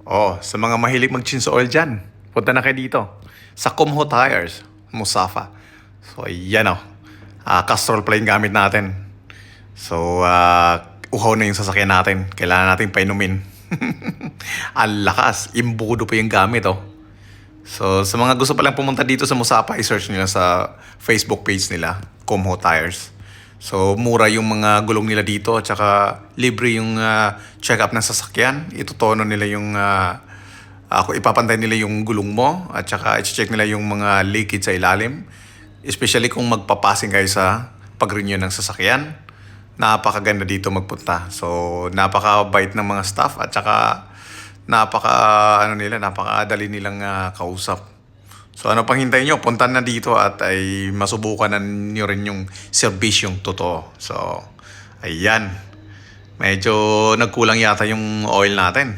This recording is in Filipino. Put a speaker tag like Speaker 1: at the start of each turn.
Speaker 1: Oh, sa mga mahilig mag-change oil dyan, punta na kayo dito. Sa Kumho Tires, Musafa. So, ayan o. Castrol pala yung gamit natin. So, uhaw na yung sasakyan natin. Kailangan natin painumin. Ang lakas. Imbudo pa yung gamit oh. So, sa mga gusto palang pumunta dito sa Musapa, i-search nila sa Facebook page nila, Kumho Tires. So, mura yung mga gulong nila dito at saka libre yung check-up ng sasakyan. Itutono nila yung, ipapantay nila yung gulong mo at saka i-check nila yung mga leakage sa ilalim. Especially kung magpapasing kayo sa pag-renew ng sasakyan. Napakaganda dito magpunta. So, napakabait ng mga staff at saka napakadali nilang kausap. So ano pang hintayin nyo? Punta na dito at ay masubukan na nyo rin yung serbisyong totoo. So, ayan. Medyo nagkulang yata yung oil natin.